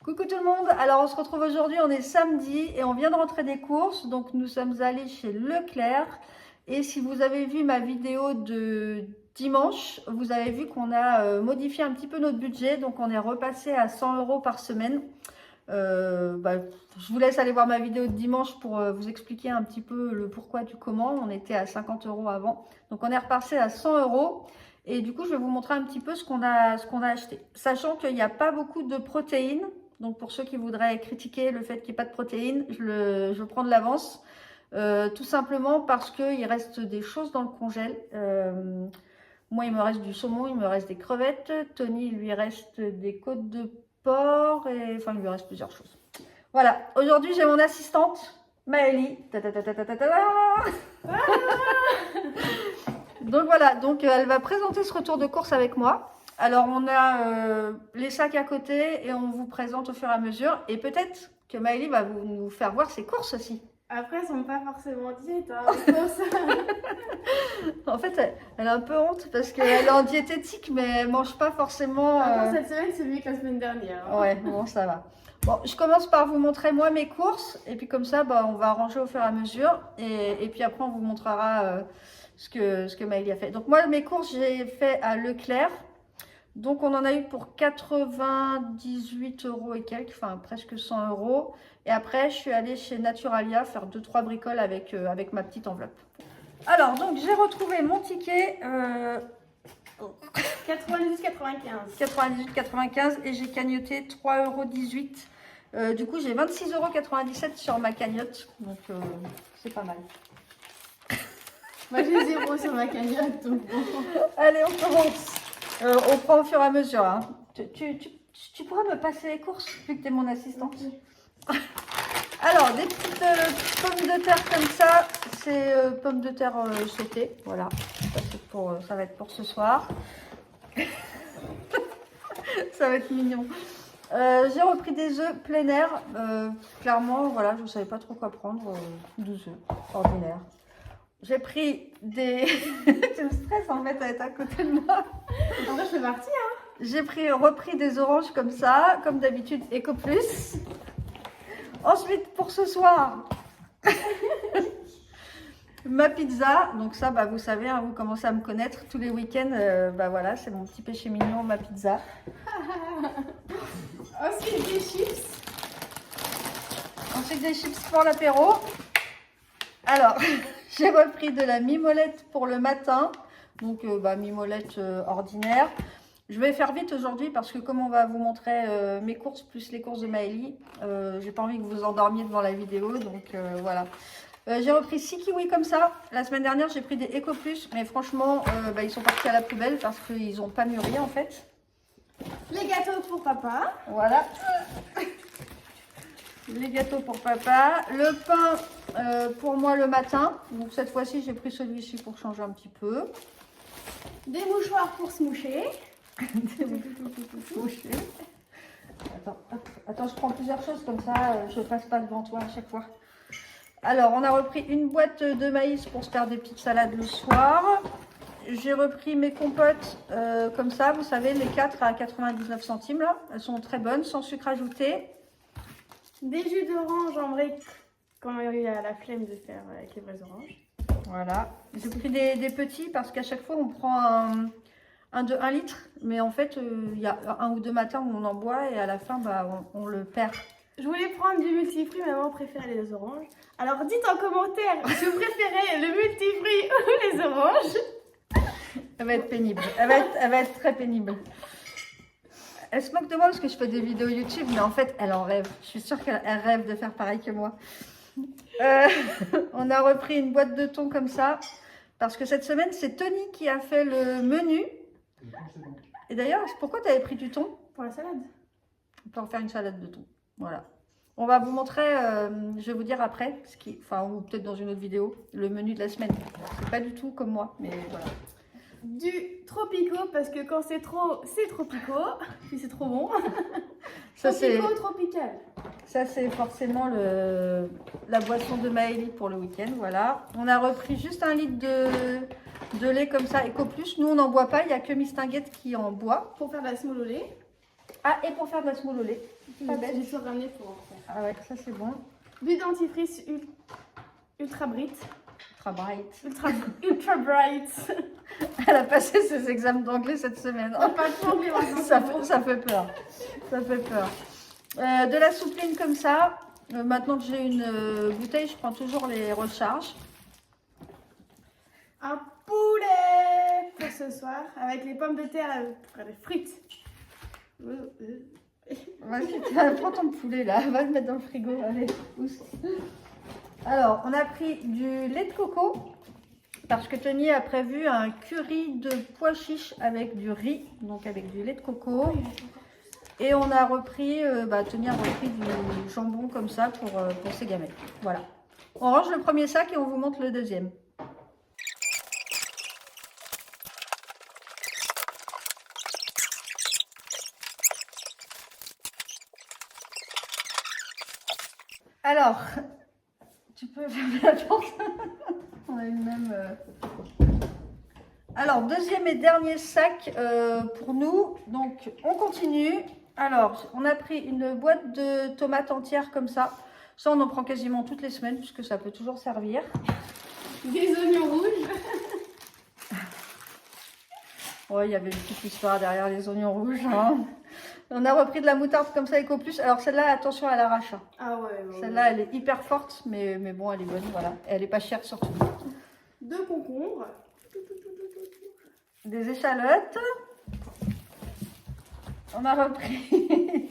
Coucou tout le monde, alors on se retrouve aujourd'hui, on est samedi et on vient de rentrer des courses, donc nous sommes allés chez Leclerc et si vous avez vu ma vidéo de dimanche, vous avez vu qu'on a modifié un petit peu notre budget, donc on est repassé à 100 € par semaine. Je vous laisse aller voir ma vidéo de dimanche pour vous expliquer un petit peu le pourquoi du comment. On était à 50 € avant, donc on est repassé à 100 € et du coup je vais vous montrer un petit peu ce qu'on a acheté, sachant qu'il n'y a pas beaucoup de protéines. Donc pour ceux qui voudraient critiquer le fait qu'il n'y ait pas de protéines, je prends de l'avance. Tout simplement parce qu'il reste des choses dans le congèle. Moi, il me reste du saumon, il me reste des crevettes. Tony, il lui reste des côtes de porc. Et enfin, il lui reste plusieurs choses. Voilà. Aujourd'hui, j'ai mon assistante, Maëlie. Donc voilà. Donc elle va présenter ce retour de course avec moi. Alors, on a les sacs à côté et on vous présente au fur et à mesure. Et peut-être que Maëlie va nous faire voir ses courses aussi. Après, elles sont pas forcément diète, hein, les courses. En fait, elle a un peu honte parce qu'elle est en diététique, mais elle mange pas forcément... Cette semaine, c'est mieux que la semaine dernière. Hein. Ouais, bon, ça va. Bon, je commence par vous montrer moi mes courses. Et puis comme ça, on va arranger au fur et à mesure. Et puis après, on vous montrera ce que Maëlie a fait. Donc moi, mes courses, j'ai fait à Leclerc. Donc, on en a eu pour 98 € et quelques, enfin presque 100 €. Et après, je suis allée chez Naturalia faire 2-3 bricoles avec ma petite enveloppe. Alors, donc, j'ai retrouvé mon ticket 98,95. 98,95 et j'ai cagnoté 3,18 €. Du coup, j'ai 26,97 € sur ma cagnotte. Donc, c'est pas mal. Moi, j'ai 0 sur ma cagnotte. Donc bon. Allez, on commence. On prend au fur et à mesure. Hein. Tu pourras me passer les courses vu que tu es mon assistante. Alors, des petites pommes de terre comme ça. C'est pommes de terre sautées. Voilà. Ça va être pour ce soir. Ça va être mignon. J'ai repris des œufs plein air. Clairement, voilà, je ne savais pas trop quoi prendre. 12 œufs ordinaires. J'ai pris des... Tu me stresses en fait à être à côté de moi. En vrai, je fais partie, hein. J'ai repris des oranges comme ça, comme d'habitude, Eco Plus. Ensuite, pour ce soir, ma pizza. Donc ça, vous savez, hein, vous commencez à me connaître tous les week-ends. Voilà, c'est mon petit péché mignon, ma pizza. Ensuite, des chips. Ensuite, des chips pour l'apéro. Alors, j'ai repris de la mimolette pour le matin. Donc, mimolette ordinaire. Je vais faire vite aujourd'hui parce que comme on va vous montrer mes courses plus les courses de Maëlie, j'ai pas envie que vous vous endormiez devant la vidéo. Donc, voilà. J'ai repris 6 kiwis comme ça. La semaine dernière, j'ai pris des Eco Plus. Mais franchement, ils sont partis à la poubelle parce qu'ils n'ont pas mûri en fait. Les gâteaux pour papa. Voilà. Les gâteaux pour papa. Le pain pour moi le matin. Donc cette fois-ci, j'ai pris celui-ci pour changer un petit peu. Des mouchoirs pour se moucher. Attends, je prends plusieurs choses comme ça, je passe pas devant toi à chaque fois. Alors, on a repris une boîte de maïs pour se faire des petites salades le soir. J'ai repris mes compotes comme ça, vous savez, les 4 à 99 centimes là. Elles sont très bonnes, sans sucre ajouté. Des jus d'orange en vrai, quand il y a la flemme de faire avec les vraies oranges. Voilà. J'ai pris des petits parce qu'à chaque fois, on prend un de 1 litre. Mais en fait, il y a 1 ou 2 matins où on en boit et à la fin, on le perd. Je voulais prendre du multifruit, mais maman préférait les oranges. Alors dites en commentaire si vous préférez le multifruit ou les oranges. Elle va être pénible. Elle va être très pénible. Elle se moque de moi parce que je fais des vidéos YouTube, mais en fait, elle en rêve. Je suis sûre qu'elle rêve de faire pareil que moi. On a repris une boîte de thon comme ça. Parce que cette semaine, c'est Tony qui a fait le menu. Et d'ailleurs, pourquoi tu avais pris du thon? Pour la salade. On peut en faire une salade de thon. Voilà. On va vous montrer, je vais vous dire après, ou peut-être dans une autre vidéo, le menu de la semaine. C'est pas du tout comme moi, mais voilà. Du tropico, parce que quand c'est trop, c'est tropico. Puis c'est trop bon. Ça, Tropical. Ça, c'est forcément la boisson de Maëlie pour le week-end. Voilà. On a repris juste 1 litre de lait comme ça, Eco Plus. Nous, on n'en boit pas. Il n'y a que Mistinguette qui en boit. Pour faire de la semoule au lait. Ah, et pour faire de la semoule au lait. Pas bête. J'ai tout ramené pour en faire. Ah ouais, ça c'est bon. Du dentifrice ultra bright. Ultra bright. Ultra bright. Elle a passé ses examens d'anglais cette semaine. On pas de anglais maintenant. Ça fait peur. Ça fait peur. De la soupline comme ça. Maintenant que j'ai une bouteille, je prends toujours les recharges. Un poulet pour ce soir avec les pommes de terre pour les frites. Vas-y, tiens, prends ton poulet là, va le mettre dans le frigo. Allez, pousse. Alors, on a pris du lait de coco parce que Tony a prévu un curry de pois chiches avec du riz, donc avec du lait de coco. Et on a repris, Tony a repris du jambon comme ça pour ses gamelles. Voilà. On range le premier sac et on vous montre le deuxième. Alors, tu peux fermer la porte. On a eu le même. Alors, deuxième et dernier sac pour nous. Donc, on continue. Alors, on a pris une boîte de tomates entières comme ça. Ça, on en prend quasiment toutes les semaines puisque ça peut toujours servir. Des oignons rouges. Ouais, il y avait une petite histoire derrière les oignons rouges. Hein. On a repris de la moutarde comme ça, Eco Plus. Alors, celle-là, attention à l'arrache. Ah ouais. Celle-là, elle est hyper forte, mais bon, elle est bonne, voilà. Et elle est pas chère surtout. 2 concombres. Des échalotes. On a repris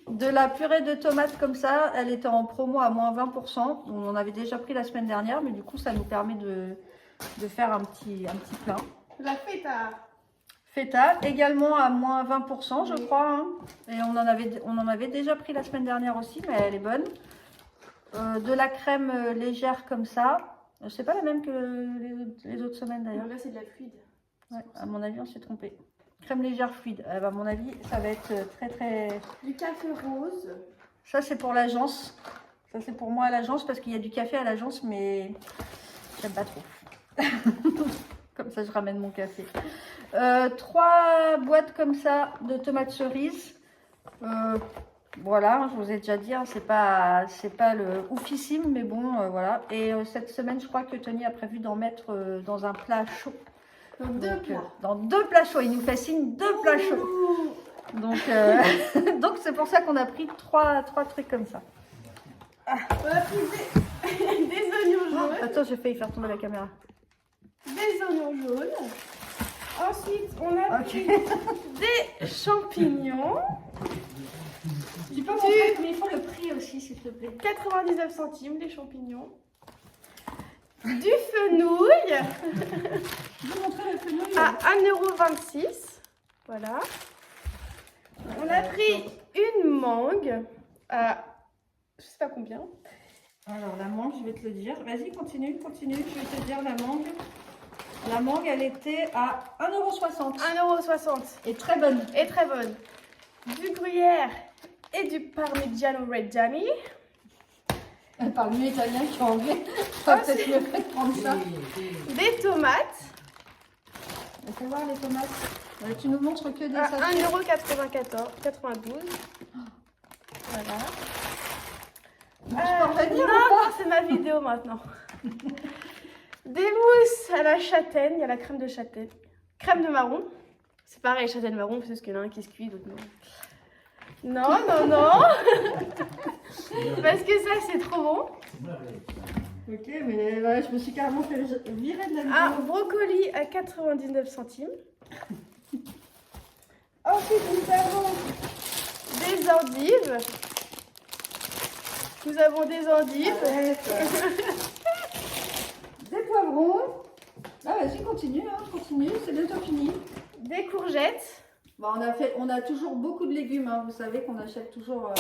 de la purée de tomates comme ça. Elle était en promo à moins 20%. On en avait déjà pris la semaine dernière, mais du coup, ça nous permet de faire un petit plat. La feta. Feta, également à moins 20%, je crois. Hein. Et on en avait déjà pris la semaine dernière aussi, mais elle est bonne. De la crème légère comme ça. C'est pas la même que les autres semaines d'ailleurs. Là, c'est de la fluide. Ouais, à mon avis, on s'est trompé. Crème légère fluide. À mon avis, ça va être très très... Du café rose. Ça, c'est pour l'agence. Ça, c'est pour moi à l'agence parce qu'il y a du café à l'agence, mais j'aime pas trop. Comme ça, je ramène mon café. 3 boîtes comme ça de tomates cerises. Voilà, je vous ai déjà dit, hein, c'est pas le oufissime, mais bon, voilà. Et cette semaine, je crois que Tony a prévu d'en mettre dans un plat chaud. Donc, 2 plats. Dans 2 plats chauds. Il nous fait signe 2 plats chauds. Donc, donc c'est pour ça qu'on a pris 3 trucs comme ça. On a pris des oignons jaunes. Attends, j'ai failli faire tomber la caméra. Des oignons jaunes. Ensuite, on a pris des champignons. Tu peux montrer, mais il faut le prix aussi, s'il te plaît. 99 centimes, les champignons. Du fenouil. Je vais montrer le fenouil. À 1,26 €. Voilà. On a pris une mangue à je sais pas combien. Alors la mangue, je vais te le dire. Vas-y, continue. Je vais te dire la mangue. La mangue, elle était à 1,60 €. 1,60 €. Et très bonne. Et très bonne. Du gruyère et du parmigiano reggiani. Elle parle mieux italien qu'anglais. Ça va peut-être mieux fait de prendre ça. Des tomates. Fais voir les tomates. Tu nous montres que des À sachets. 1,92 €. Voilà. Je peux revenir ou Non, c'est ma vidéo maintenant. Des mousses à la châtaigne, il y a la crème de châtaigne. Crème de marron. C'est pareil, châtaigne marron, parce qu'il y en a un qui se cuit, l'autre non. Non. Parce que ça, c'est trop bon. Ok, mais ouais, je me suis carrément fait virer de la vidéo. Un brocoli à 99 centimes. Ensuite, nous avons des endives. Des poivrons. Ah, vas-y, continue, c'est bientôt fini. Des courgettes. Bon, on a toujours beaucoup de légumes, hein. Vous savez qu'on achète toujours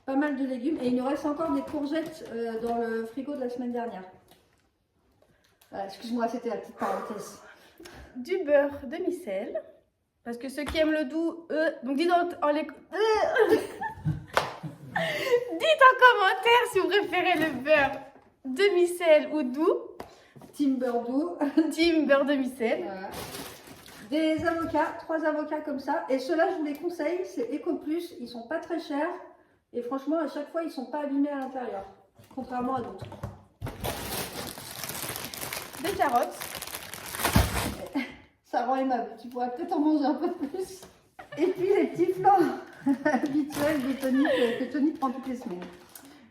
pas mal de légumes. Et il nous reste encore des courgettes dans le frigo de la semaine dernière. Voilà, excuse-moi, c'était la petite parenthèse. Du beurre demi-sel. Parce que ceux qui aiment le doux, donc dites en commentaire si vous préférez le beurre demi-sel ou doux. Team beurre doux. Team beurre demi-sel. Voilà. Des avocats, 3 avocats comme ça. Et ceux-là, je vous les conseille, c'est EcoPlus. Ils sont pas très chers. Et franchement, à chaque fois, ils sont pas abîmés à l'intérieur. Contrairement à d'autres. Des carottes. Ça rend aimable. Tu pourras peut-être en manger un peu plus. Et puis les petits flancs habituels de Tony que Tony prend toutes les semaines.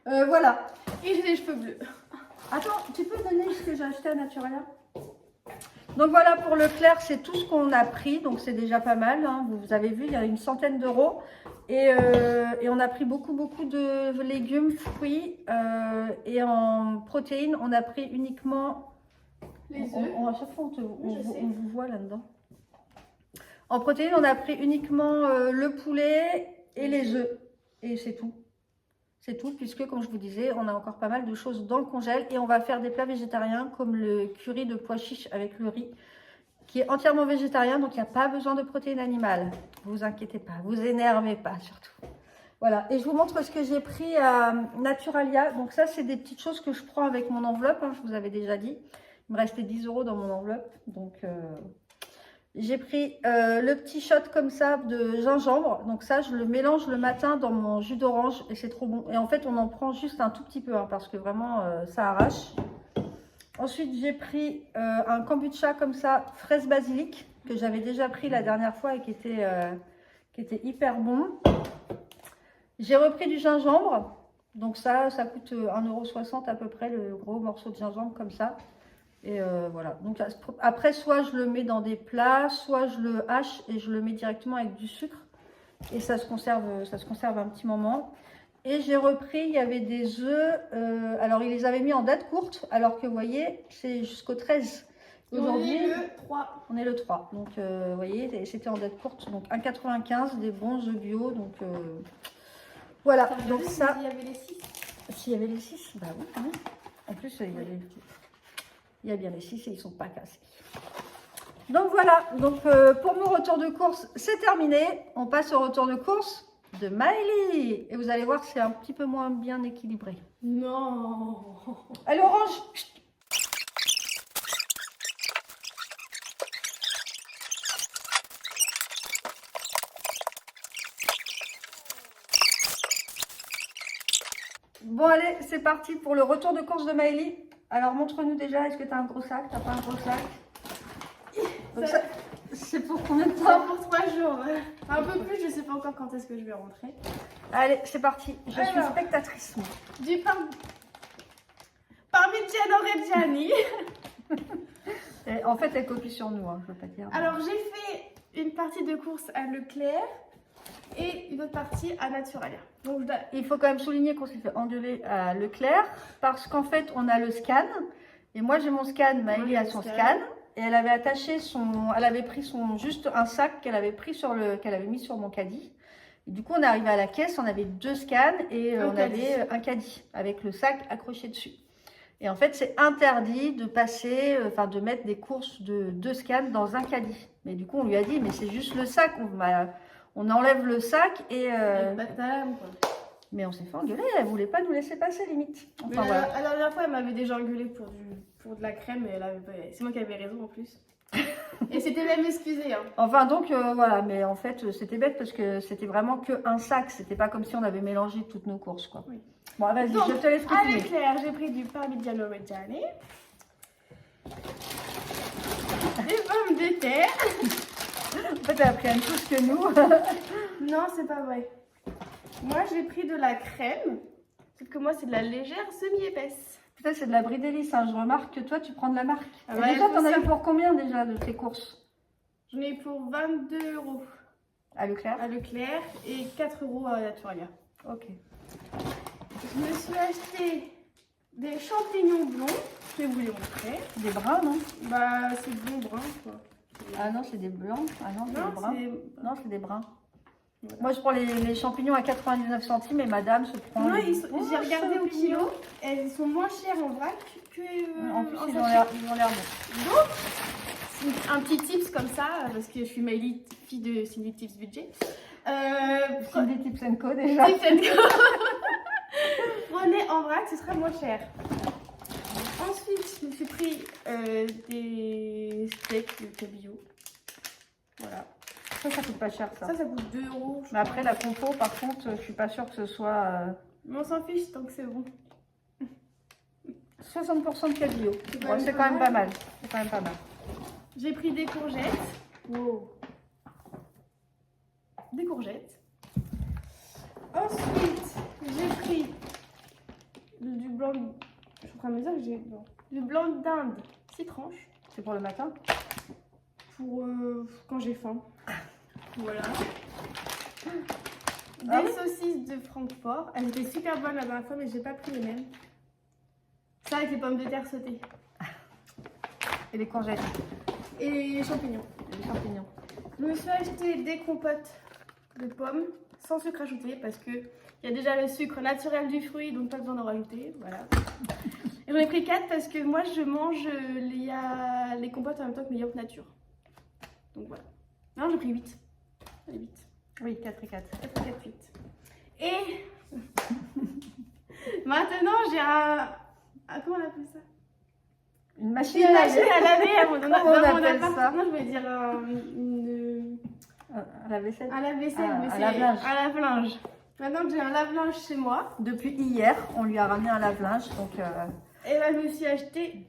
Voilà. Et j'ai des cheveux bleus. Attends, tu peux donner ce que j'ai acheté à Naturalia? Donc voilà, pour Leclerc, c'est tout ce qu'on a pris. Donc c'est déjà pas mal. Hein. Vous avez vu, il y a une centaine d'euros. Et on a pris beaucoup de légumes, fruits. Et en protéines, on a pris uniquement... Les œufs. À chaque fois, on sais. vous voit là-dedans. En protéines, on a pris uniquement le poulet et les œufs. Et c'est tout. C'est tout, puisque, comme je vous disais, on a encore pas mal de choses dans le congèle. Et on va faire des plats végétariens, comme le curry de pois chiches avec le riz, qui est entièrement végétarien, donc il n'y a pas besoin de protéines animales. Ne vous inquiétez pas, vous énervez pas, surtout. Voilà, et je vous montre ce que j'ai pris à Naturalia. Donc ça, c'est des petites choses que je prends avec mon enveloppe, hein, je vous avais déjà dit. Il me restait 10 euros dans mon enveloppe, donc... J'ai pris le petit shot comme ça de gingembre. Donc ça, je le mélange le matin dans mon jus d'orange et c'est trop bon. Et en fait, on en prend juste un tout petit peu hein, parce que vraiment, ça arrache. Ensuite, j'ai pris un kombucha comme ça, fraise basilic, que j'avais déjà pris la dernière fois et qui était hyper bon. J'ai repris du gingembre. Donc ça coûte 1,60 € à peu près, le gros morceau de gingembre comme ça. Et voilà, donc après soit je le mets dans des plats, soit je le hache et je le mets directement avec du sucre et ça se conserve un petit moment. Et j'ai repris, il y avait des œufs, alors ils les avaient mis en date courte alors que vous voyez c'est jusqu'au 13. Aujourd'hui on est le 3. On est le 3, donc vous voyez c'était en date courte, donc 1,95 des bons œufs bio, donc voilà, donc ça... Il y avait les 6. S'il y avait les 6, bah oui, hein. En plus il y a bien les 6 et ils ne sont pas cassés. Donc voilà, donc pour mon retour de course, c'est terminé. On passe au retour de course de Maëlie. Et vous allez voir, c'est un petit peu moins bien équilibré. Non. Allez, Orange. Bon allez, c'est parti pour le retour de course de Maëlie. Alors montre-nous déjà, est-ce que tu as un gros sac? T'as pas un gros sac? C'est pour combien de temps? Pour 3 jours. Un peu plus, je sais pas encore quand est-ce que je vais rentrer. Allez, c'est parti. Je suis spectatrice. Du Parmigiano Reggiani. En fait, elle copie sur nous, hein, je veux pas dire. Alors j'ai fait une partie de course à Leclerc et une autre partie à Naturalia. Donc il faut quand même souligner qu'on s'est fait engueuler à Leclerc parce qu'en fait on a le scan et moi j'ai mon scan, Maëlie a son scan et elle avait attaché elle avait pris juste un sac qu'elle avait pris qu'elle avait mis sur mon caddie. Et du coup on est arrivé à la caisse, on avait 2 scans et on avait un caddie avec le sac accroché dessus. Et en fait c'est interdit de passer, de mettre des courses de 2 scans dans un caddie. Mais du coup on lui a dit mais c'est juste le sac, on enlève le sac et... Mais on s'est fait engueuler, elle voulait pas nous laisser passer limite. Enfin, voilà. La dernière fois, elle m'avait déjà engueulé pour de la crème et c'est moi qui avais raison en plus. Et c'était même excusé. Hein. Enfin donc voilà, mais en fait c'était bête parce que c'était vraiment qu'un sac, c'était pas comme si on avait mélangé toutes nos courses quoi. Oui. Bon vas-y, je te laisse continuer. À Leclerc, j'ai pris du Parmigiano Reggiani, des pommes de terre. En fait elle a pris la même chose que nous. Non, c'est pas vrai. Moi, j'ai pris de la crème, sauf que moi, c'est de la légère semi-épaisse. Putain, c'est de la Bridélis, hein. Je remarque que toi, tu prends de la marque. Ah et déjà, t'en as eu pour combien déjà de tes courses? J'en ai eu pour 22 €. À Leclerc? À Leclerc et 4 € à Naturalia. Ok. Je me suis acheté des champignons blonds, je vais vous les montrer. Des bruns, non? Bah, c'est blond brun, quoi. Ah non, c'est des blancs. Ah non, c'est des bruns. Non, c'est des bruns. Voilà. Moi, je prends les champignons à 99 centimes et madame se prend... Non, j'ai regardé au kilo, elles sont moins chères en vrac que en plus, ils ont l'air bons. Donc, un petit tips comme ça, parce que je suis Maëlie, fille de Cindy Tips Budget. Cindy Tips & Co déjà. Tips & Co. Prenez en vrac, ce sera moins cher. Ensuite, je me suis pris des steaks de cabillaud. Voilà. Ça coûte pas cher, ça. Ça coûte 2 €. Mais après, la compo, par contre, je suis pas sûre que ce soit... Mais on s'en fiche tant que c'est bon. 60% de cabillaud. quand C'est même quand même pas pas mal. C'est quand même pas mal. J'ai pris des courgettes. Wow. Des courgettes. Ensuite, j'ai pris du blanc. Je suis en train de me dire que j'ai du blanc d'Inde, 6 tranches. C'est pour le matin? Pour quand j'ai faim. Voilà. Des Ah oui saucisses de Francfort. Elles étaient super bonnes la dernière fois, mais j'ai pas pris les mêmes. Ça avec les pommes de terre sautées. Et les courgettes. Et les champignons. Et les champignons. Je me suis acheté des compotes de pommes sans sucre ajouté parce que il y a déjà le sucre naturel du fruit, donc pas besoin d'en rajouter. Voilà. Et j'en ai pris 4 parce que moi je mange les compotes en même temps que mes yaourts nature. Donc voilà. Non, j'ai pris 8. Allez, 8. Oui, 4 et 4. 4, 4, 8. Et maintenant j'ai comment on appelle ça? Une machine Une à machine laver. à laver Comment on dans mon appelle appart. ça? Non, je vais dire À la vaisselle. un lave-vaisselle, Ah, mais un c'est lave-linge. un lave-linge. Maintenant que j'ai un lave-linge chez moi, Depuis hier, on lui a ramené un lave-linge. Donc, et là, je me suis acheté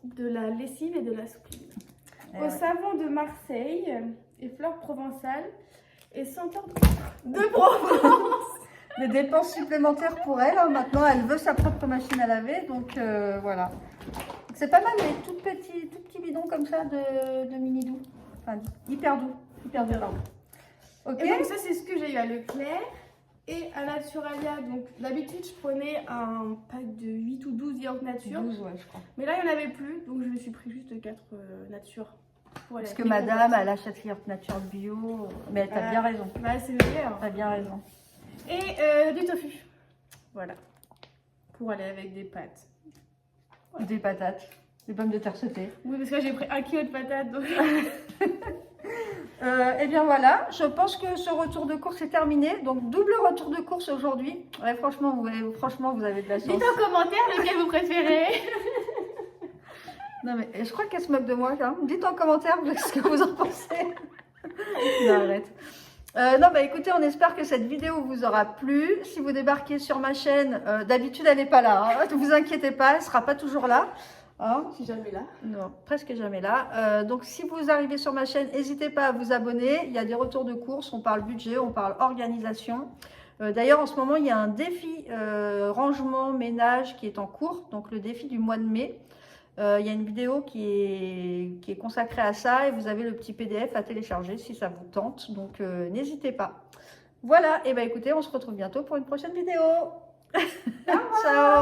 de la lessive et de la soupline. Au ouais. savon de Marseille et fleurs provençales et senteur de Provence. Des dépenses supplémentaires pour elle. Hein. Maintenant, elle veut sa propre machine à laver. Donc, voilà. C'est pas mal, mais tout petit bidon comme ça de mini doux. Enfin, hyper doux. Hyper doux. Ok. Et donc ça, c'est ce que j'ai eu à Leclerc et à Naturalia. Donc d'habitude, je prenais un pack de 8 ou 12 yaourts nature. 12, ouais, je crois. Mais là, il n'y en avait plus, donc je me suis pris juste 4 nature. Pour Parce aller que avec les madame, compotes. elle achète yaourt nature bio. Mais t'as bien raison. Bah, c'est meilleur. T'as bien raison. Et du tofu. Voilà. Pour aller avec des pâtes. Des patates. Des pommes de terre sautées. Oui, parce que j'ai pris 1 kg de patates. Donc... Eh bien voilà, je pense que ce retour de course est terminé. Donc double retour de course aujourd'hui. Ouais, franchement, vous avez de la chance. Dites en commentaire lequel vous préférez. Non mais je crois qu'elle se moque de moi. Hein. Dites en commentaire ce que vous en pensez. Non, arrête. Non bah écoutez, on espère que cette vidéo vous aura plu. Si vous débarquez sur ma chaîne, d'habitude elle n'est pas là. Hein. Ne vous inquiétez pas, elle ne sera pas toujours là. Hein? Si jamais là. Non, presque jamais là. Donc si vous arrivez sur ma chaîne, n'hésitez pas à vous abonner. Il y a des retours de course, on parle budget, on parle organisation. D'ailleurs, en ce moment, il y a un défi rangement, ménage qui est en cours. Donc le défi du mois de mai. Il y a une vidéo qui est consacrée à ça et vous avez le petit PDF à télécharger si ça vous tente. Donc n'hésitez pas. Voilà, et bien écoutez, on se retrouve bientôt pour une prochaine vidéo. Ciao.